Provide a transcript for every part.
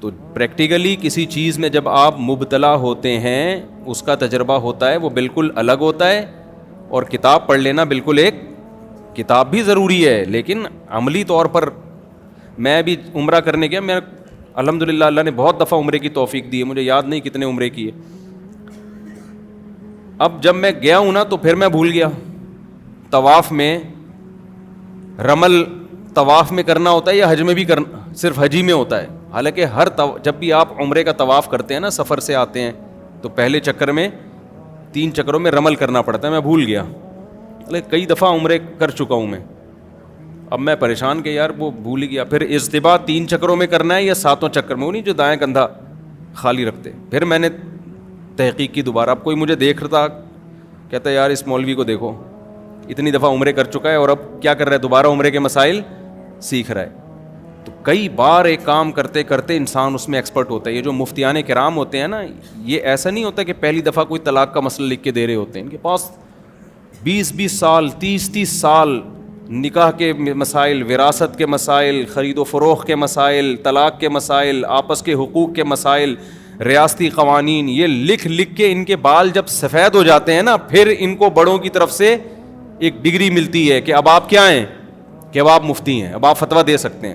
تو پریکٹیکلی کسی چیز میں جب آپ مبتلا ہوتے ہیں اس کا تجربہ ہوتا ہے وہ بالکل الگ ہوتا ہے. اور کتاب پڑھ لینا بالکل ایک کتاب بھی ضروری ہے, لیکن عملی طور پر میں بھی عمرہ کرنے گیا, میں الحمدللہ اللہ نے بہت دفعہ عمرے کی توفیق دی ہے, مجھے یاد نہیں کتنے عمرے کیے. اب جب میں گیا ہوں نا تو پھر میں بھول گیا طواف میں رمل طواف میں کرنا ہوتا ہے یا حج میں بھی کرنا, صرف حج ہی میں ہوتا ہے. حالانکہ جب بھی آپ عمرے کا طواف کرتے ہیں نا, سفر سے آتے ہیں تو پہلے چکر میں 3 چکروں میں رمل کرنا پڑتا ہے. میں بھول گیا, کئی دفعہ عمرے کر چکا ہوں میں. اب میں پریشان کہ یار وہ بھول ہی گیا. پھر اجتباع 3 چکروں میں کرنا ہے یا 7 چکر میں, وہ نہیں جو دائیں کندھا خالی رکھتے. پھر میں نے تحقیق کی دوبارہ. اب کوئی مجھے دیکھ رہا تھا, کہتا ہے یار اس مولوی کو دیکھو اتنی دفعہ عمرے کر چکا ہے اور اب کیا کر رہا ہے, دوبارہ عمرے کے مسائل سیکھ رہا ہے. تو کئی بار ایک کام کرتے کرتے انسان اس میں ایکسپرٹ ہوتا ہے. یہ جو مفتیان کرام ہوتے ہیں نا, یہ ایسا نہیں ہوتا کہ پہلی دفعہ کوئی طلاق کا مسئلہ لکھ کے دے رہے ہوتے ہیں. ان کے پاس 20 سال 30 سال نکاح کے مسائل, وراثت کے مسائل, خرید و فروخت کے مسائل, طلاق کے مسائل, آپس کے حقوق کے مسائل, ریاستی قوانین, یہ لکھ لکھ کے ان کے بال جب سفید ہو جاتے ہیں نا, پھر ان کو بڑوں کی طرف سے ایک ڈگری ملتی ہے کہ اب آپ کیا ہیں, کہ اب آپ مفتی ہیں, اب آپ فتویٰ دے سکتے ہیں.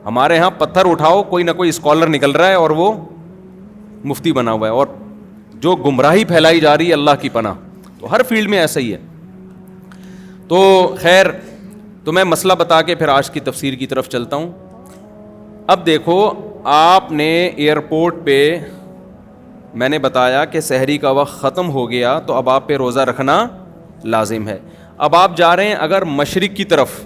ہمارے ہاں پتھر اٹھاؤ کوئی نہ کوئی اسکالر نکل رہا ہے اور وہ مفتی بنا ہوا ہے, اور جو گمراہی پھیلائی جا رہی ہے اللہ کی پناہ. تو ہر فیلڈ میں ایسا ہی ہے. تو خیر, تو میں مسئلہ بتا کے پھر آج کی تفسیر کی طرف چلتا ہوں. اب دیکھو, آپ نے ایئرپورٹ پہ میں نے بتایا کہ سحری کا وقت ختم ہو گیا تو اب آپ پہ روزہ رکھنا لازم ہے. اب آپ جا رہے ہیں اگر مشرق کی طرف,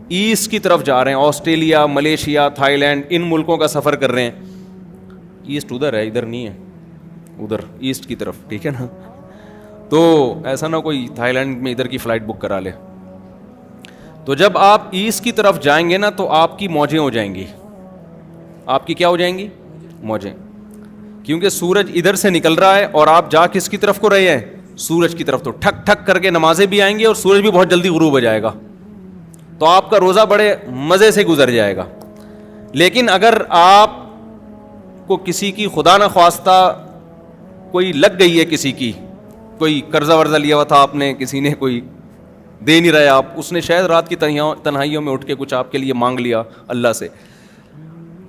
ایسٹ کی طرف جا رہے ہیں, آسٹریلیا, ملیشیا, تھائی لینڈ, ان ملکوں کا سفر کر رہے ہیں. ایسٹ ادھر ہے, ادھر نہیں ہے, ادھر ایسٹ کی طرف, ٹھیک ہے نا. تو ایسا نہ کوئی تھائی لینڈ میں ادھر کی فلائٹ بک کرا لے. تو جب آپ ایسٹ کی طرف جائیں گے نا تو آپ کی موجیں ہو جائیں گی. آپ کی کیا ہو جائیں گی؟ موجیں. کیونکہ سورج ادھر سے نکل رہا ہے اور آپ جا کس کی طرف کو رہے ہیں؟ سورج کی طرف. تو ٹھک ٹھک کر کے نمازیں بھی آئیں گی اور سورج بھی بہت جلدی غروب ہو جائے گا. تو آپ کا روزہ بڑے مزے سے گزر جائے گا. لیکن اگر آپ کو کسی کی خدا نہ خواستہ کوئی لگ گئی ہے, کسی کی کوئی قرضہ ورزہ لیا ہوا تھا آپ نے, کسی نے کوئی دے نہیں رہا آپ, اس نے شاید رات کی تنہائیوں میں اٹھ کے کچھ آپ کے لیے مانگ لیا اللہ سے,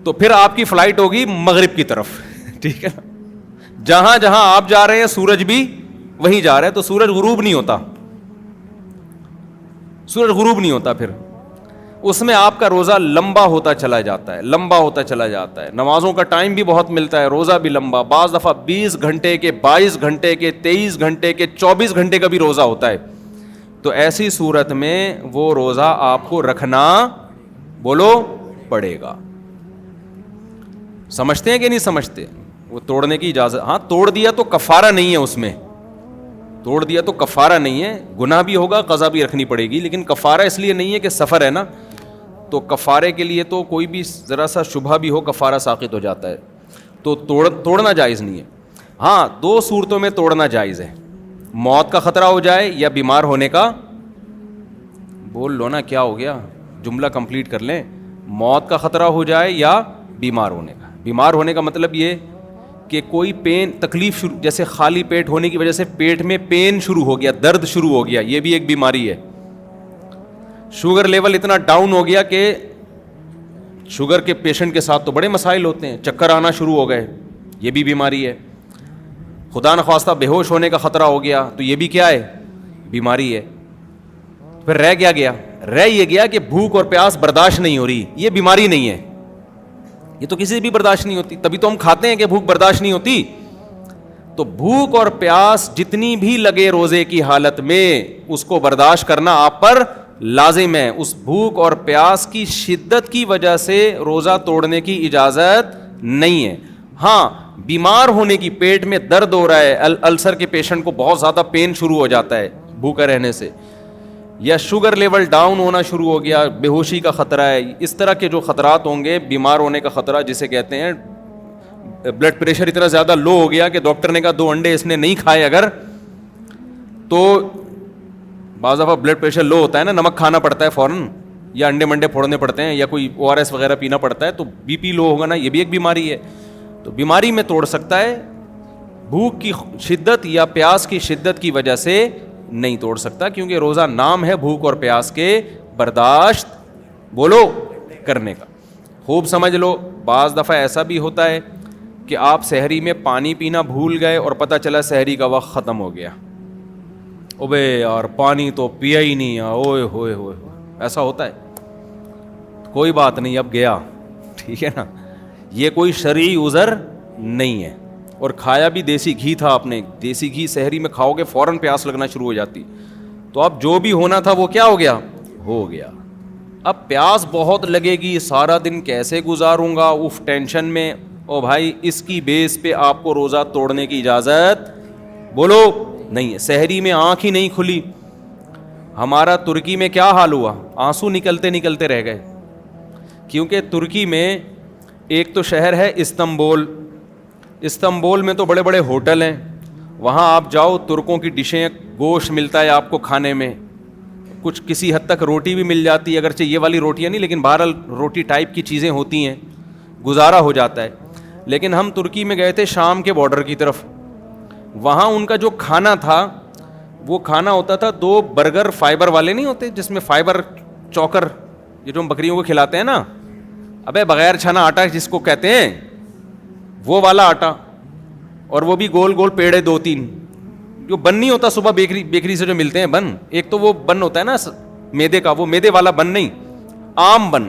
تو پھر آپ کی فلائٹ ہوگی مغرب کی طرف, ٹھیک ہے. جہاں جہاں آپ جا رہے ہیں سورج بھی وہیں جا رہا ہے, تو سورج غروب نہیں ہوتا, سورج غروب نہیں ہوتا. پھر اس میں آپ کا روزہ لمبا ہوتا چلا جاتا ہے, لمبا ہوتا چلا جاتا ہے. نمازوں کا ٹائم بھی بہت ملتا ہے, روزہ بھی لمبا, بعض دفعہ 20 گھنٹے کے, 22 گھنٹے کے, 23 گھنٹے کے, 24 گھنٹے کا بھی روزہ ہوتا ہے. تو ایسی صورت میں وہ روزہ آپ کو رکھنا, بولو, پڑے گا. سمجھتے ہیں کہ نہیں سمجھتے؟ وہ توڑنے کی اجازت, ہاں توڑ دیا تو کفارہ نہیں ہے, اس میں توڑ دیا تو کفارہ نہیں ہے, گناہ بھی ہوگا, قضا بھی رکھنی پڑے گی, لیکن کفارہ اس لیے نہیں ہے کہ سفر ہے نا, تو کفارے کے لیے تو کوئی بھی ذرا سا شبہ بھی ہو کفارہ ساقط ہو جاتا ہے. تو توڑنا جائز نہیں ہے. ہاں 2 صورتوں میں توڑنا جائز ہے, موت کا خطرہ ہو جائے یا بیمار ہونے کا. بول لو نا کیا ہو گیا, جملہ کمپلیٹ کر لیں. موت کا خطرہ ہو جائے یا بیمار ہونے کا. بیمار ہونے کا مطلب یہ کہ کوئی پین تکلیف جیسے خالی پیٹ ہونے کی وجہ سے پیٹ میں پین شروع ہو گیا, درد شروع ہو گیا, یہ بھی ایک بیماری ہے. شوگر لیول اتنا ڈاؤن ہو گیا کہ شوگر کے پیشنٹ کے ساتھ تو بڑے مسائل ہوتے ہیں, چکر آنا شروع ہو گئے, یہ بھی بیماری ہے. خدا نخواستہ بے ہوش ہونے کا خطرہ ہو گیا, تو یہ بھی کیا ہے؟ بیماری ہے. پھر رہ گیا رہ یہ گیا کہ بھوک اور پیاس برداشت نہیں ہو رہی, یہ بیماری نہیں ہے, یہ تو کسی سے بھی برداشت نہیں ہوتی, تبھی تو ہم کھاتے ہیں کہ بھوک برداشت نہیں ہوتی. تو بھوک اور پیاس جتنی بھی لگے روزے کی حالت میں, اس کو برداشت کرنا آپ پر لازم ہے. اس بھوک اور پیاس کی شدت کی وجہ سے روزہ توڑنے کی اجازت نہیں ہے. ہاں بیمار ہونے کی, پیٹ میں درد ہو رہا ہے, السر کے پیشنٹ کو بہت زیادہ پین شروع ہو جاتا ہے بھوکا رہنے سے, یا شوگر لیول ڈاؤن ہونا شروع ہو گیا, بے ہوشی کا خطرہ ہے, اس طرح کے جو خطرات ہوں گے, بیمار ہونے کا خطرہ جسے کہتے ہیں, بلڈ پریشر اتنا زیادہ لو ہو گیا کہ ڈاکٹر نے کہا 2 انڈے اس نے نہیں کھائے اگر, تو بعض دفعہ بلڈ پریشر لو ہوتا ہے نا, نمک کھانا پڑتا ہے فوراً, یا انڈے منڈے پھوڑنے پڑتے ہیں یا کوئی ORS وغیرہ پینا پڑتا ہے تو BP لو ہوگا نا, یہ بھی ایک بیماری ہے. تو بیماری میں توڑ سکتا ہے, بھوک کی شدت یا پیاس کی شدت کی وجہ سے نہیں توڑ سکتا, کیونکہ روزہ نام ہے بھوک اور پیاس کے برداشت بولو کرنے کا. خوب سمجھ لو, بعض دفعہ ایسا بھی ہوتا ہے کہ آپ سحری میں پانی پینا بھول گئے اور پتہ چلا سحری کا وقت ختم ہو گیا, اوبے یار پانی تو پیا ہی نہیں, اوئے ہوئے ہوئے, ایسا ہوتا ہے. کوئی بات نہیں, اب گیا, ٹھیک ہے نا, یہ کوئی شرعی عذر نہیں ہے. اور کھایا بھی دیسی گھی تھا آپ نے, دیسی گھی سحری میں کھاؤ گے فوراً پیاس لگنا شروع ہو جاتی, تو اب جو بھی ہونا تھا وہ کیا ہو گیا, ہو گیا. اب پیاس بہت لگے گی, سارا دن کیسے گزاروں گا, اف ٹینشن میں, او بھائی اس کی بیس پہ آپ کو روزہ توڑنے کی اجازت بولو نہیں ہے. سحری میں آنکھ ہی نہیں کھلی. ہمارا ترکی میں کیا حال ہوا, آنسو نکلتے نکلتے رہ گئے, کیونکہ ترکی میں ایک تو شہر ہے استنبول, استنبول میں تو بڑے بڑے ہوٹل ہیں, وہاں آپ جاؤ ترکوں کی ڈشیں, گوشت ملتا ہے آپ کو کھانے میں, کچھ کسی حد تک روٹی بھی مل جاتی ہے, اگرچہ یہ والی روٹیاں نہیں لیکن بہرحال روٹی ٹائپ کی چیزیں ہوتی ہیں, گزارا ہو جاتا ہے. لیکن ہم ترکی میں گئے تھے شام کے بارڈر کی طرف, وہاں ان کا جو کھانا تھا وہ کھانا ہوتا تھا 2 برگر فائبر والے نہیں ہوتے جس میں فائبر چوکر, یہ جو ہم بکریوں کو کھلاتے ہیں نا, ابے بغیر چھنا آٹا جس کو کہتے ہیں وہ والا آٹا, اور وہ بھی گول گول پیڑے 2-3, جو بن نہیں ہوتا صبح بیکری سے جو ملتے ہیں بن, ایک تو وہ بن ہوتا ہے نا میدے کا, وہ میدے والا بن نہیں, عام بن,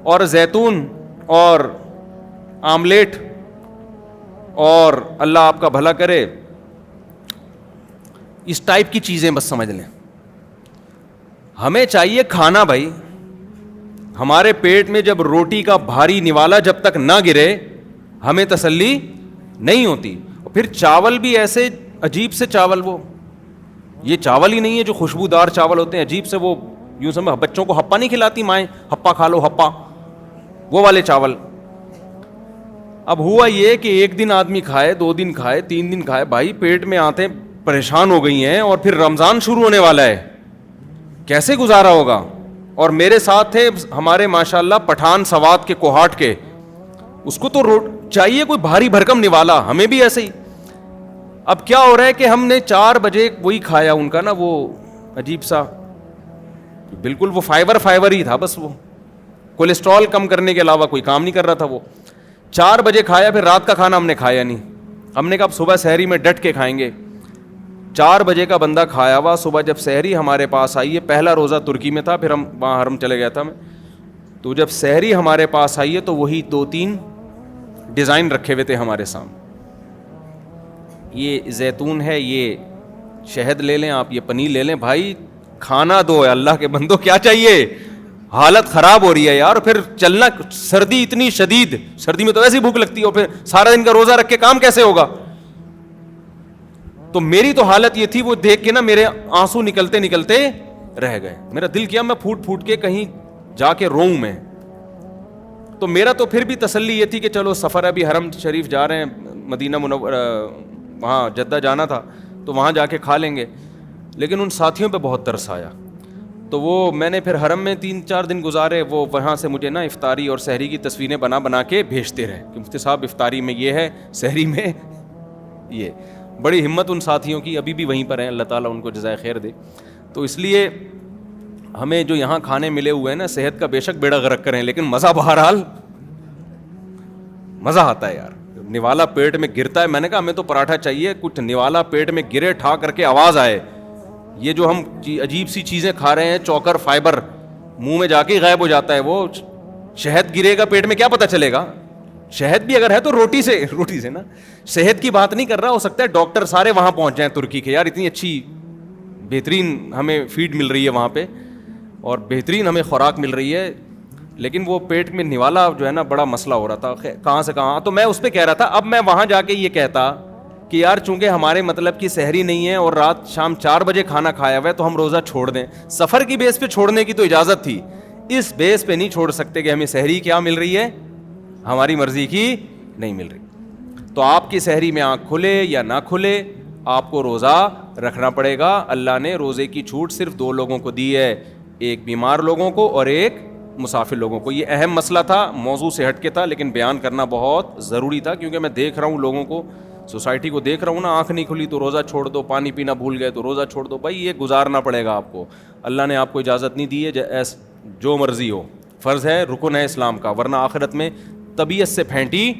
اور زیتون اور آملیٹ, اور اللہ آپ کا بھلا کرے اس ٹائپ کی چیزیں بس سمجھ لیں. ہمیں چاہیے کھانا بھائی, ہمارے پیٹ میں جب روٹی کا بھاری نوالا جب تک نہ گرے ہمیں تسلی نہیں ہوتی. اور پھر چاول بھی ایسے عجیب سے چاول, وہ یہ چاول ہی نہیں ہے جو خوشبودار چاول ہوتے ہیں, عجیب سے وہ یوں سمجھ, بچوں کو ہپا نہیں کھلاتی مائیں, ہپا کھا لو ہپا, وہ والے چاول. اب ہوا یہ کہ ایک دن آدمی کھائے, 2 دن کھائے, 3 دن کھائے, بھائی پیٹ میں آتے پریشان ہو گئی ہیں, اور پھر رمضان شروع ہونے والا ہے, کیسے گزارا ہوگا. اور میرے ساتھ تھے ہمارے ماشاءاللہ پٹھان سوات کے کوہاٹ کے, اس کو تو چاہیے کوئی بھاری بھرکم نوالا, ہمیں بھی ایسے ہی. اب کیا ہو رہا ہے کہ ہم نے 4 بجے وہی کھایا ان کا نا, وہ عجیب سا بالکل وہ فائبر ہی تھا بس, وہ کولیسٹرول کم کرنے کے علاوہ کوئی کام نہیں کر رہا تھا. وہ 4 بجے کھایا, پھر رات کا کھانا ہم نے کھایا نہیں. ہم نے کہا اب صبح سحری میں ڈٹ کے کھائیں گے. 4 بجے کا بندہ کھایا ہوا, صبح جب سحری ہمارے پاس آئی ہے, پہلا روزہ ترکی میں تھا, پھر ہم وہاں حرم چلے گیا تھا میں, تو جب سحری ہمارے پاس آئی ہے تو وہی 2-3 ڈیزائن رکھے ہوئے تھے ہمارے سامنے. یہ زیتون ہے, یہ شہد لے لیں آپ, یہ پنیر لے لیں, بھائی کھانا دو ہے اللہ کے بندو, کیا چاہیے, حالت خراب ہو رہی ہے یار. پھر چلنا, سردی اتنی شدید, سردی میں تو ایسی بھوک لگتی ہے, اور پھر سارا دن کا روزہ رکھ کے کام کیسے ہوگا. تو میری تو حالت یہ تھی, وہ دیکھ کے نا میرے آنسو نکلتے نکلتے رہ گئے. میرا دل کیا میں پھوٹ پھوٹ کے کہیں جا کے روؤں میں. تو میرا تو پھر بھی تسلی یہ تھی کہ چلو سفر, ابھی حرم شریف جا رہے ہیں, مدینہ منورہ, وہاں جدہ جانا تھا تو وہاں جا کے کھا لیں گے. لیکن ان ساتھیوں پہ بہت ترس آیا, تو وہ میں نے پھر حرم میں 3-4 دن گزارے. وہ وہاں سے مجھے نا افطاری اور سحری کی تصویریں بنا کے بھیجتے رہے کہ مفتی صاحب افطاری میں یہ ہے, سحری میں یہ. بڑی ہمت ان ساتھیوں کی, ابھی بھی وہیں پر ہیں, اللہ تعالیٰ ان کو جزائے خیر دے. تو اس لیے ہمیں جو یہاں کھانے ملے ہوئے ہیں نا, صحت کا بے شک بیڑا غرق کریں, لیکن مزہ بہرحال مزہ آتا ہے یار. نوالا پیٹ میں گرتا ہے, میں نے کہا ہمیں تو پراٹھا چاہیے, کچھ نوالا پیٹ میں گرے, ٹھا کر کے آواز آئے. یہ جو ہم عجیب سی چیزیں کھا رہے ہیں, چوکر فائبر, منہ میں جا کے غائب ہو جاتا ہے. وہ شہد گرے گا پیٹ میں, کیا پتہ چلے گا. شہد بھی اگر ہے تو روٹی سے نا, صحت کی بات نہیں کر رہا. ہو سکتا ہے ڈاکٹر سارے وہاں پہنچ جائیں ترکی کے, یار اتنی اچھی بہترین ہمیں فیڈ مل رہی ہے وہاں پہ, اور بہترین ہمیں خوراک مل رہی ہے, لیکن وہ پیٹ میں نوالا جو ہے نا بڑا مسئلہ ہو رہا تھا, کہاں سے کہاں. تو میں اس پہ کہہ رہا تھا, اب میں وہاں جا کے یہ کہتا کہ یار چونکہ ہمارے مطلب کی سحری نہیں ہے اور رات شام 4 بجے کھانا کھایا ہوا ہے تو ہم روزہ چھوڑ دیں. سفر کی بیس پہ چھوڑنے کی تو اجازت تھی, اس بیس پہ نہیں چھوڑ سکتے کہ ہمیں سحری کیا مل رہی ہے, ہماری مرضی کی نہیں مل رہی. تو آپ کی سحری میں آنکھ کھلے یا نہ کھلے, آپ کو روزہ رکھنا پڑے گا. اللہ نے روزے کی چھوٹ صرف 2 لوگوں کو دی ہے, ایک بیمار لوگوں کو اور ایک مسافر لوگوں کو. یہ اہم مسئلہ تھا, موضوع سے ہٹ کے تھا, لیکن بیان کرنا بہت ضروری تھا, کیونکہ میں دیکھ رہا ہوں لوگوں کو, سوسائٹی کو دیکھ رہا ہوں نا, آنکھ نہیں کھلی تو روزہ چھوڑ دو, پانی پینا بھول گئے تو روزہ چھوڑ دو. بھائی یہ گزارنا پڑے گا آپ کو, اللہ نے آپ کو اجازت نہیں دی ہے جو مرضی ہو, فرض ہے, رکن ہے اسلام کا, ورنہ آخرت میں طبیعت سے پھینٹی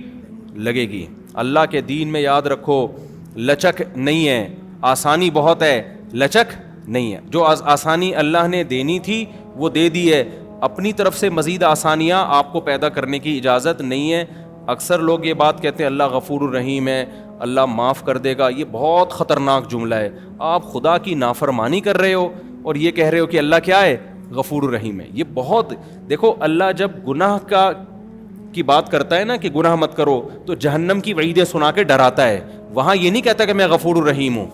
لگے گی. اللہ کے دین میں یاد رکھو لچک نہیں ہے, آسانی بہت ہے, لچک نہیں ہے. جو آسانی اللہ نے دینی تھی وہ دے دی ہے, اپنی طرف سے مزید آسانیاں آپ کو پیدا کرنے کی اجازت نہیں ہے. اکثر لوگ یہ بات کہتے ہیں اللہ غفور الرحیم ہے, اللہ معاف کر دے گا. یہ بہت خطرناک جملہ ہے. آپ خدا کی نافرمانی کر رہے ہو اور یہ کہہ رہے ہو کہ اللہ کیا ہے, غفور الرحیم ہے. یہ بہت, دیکھو اللہ جب گناہ کی بات کرتا ہے نا کہ گناہ مت کرو, تو جہنم کی وعیدیں سنا کے ڈراتا ہے. وہاں یہ نہیں کہتا کہ میں غفور الرحیم ہوں.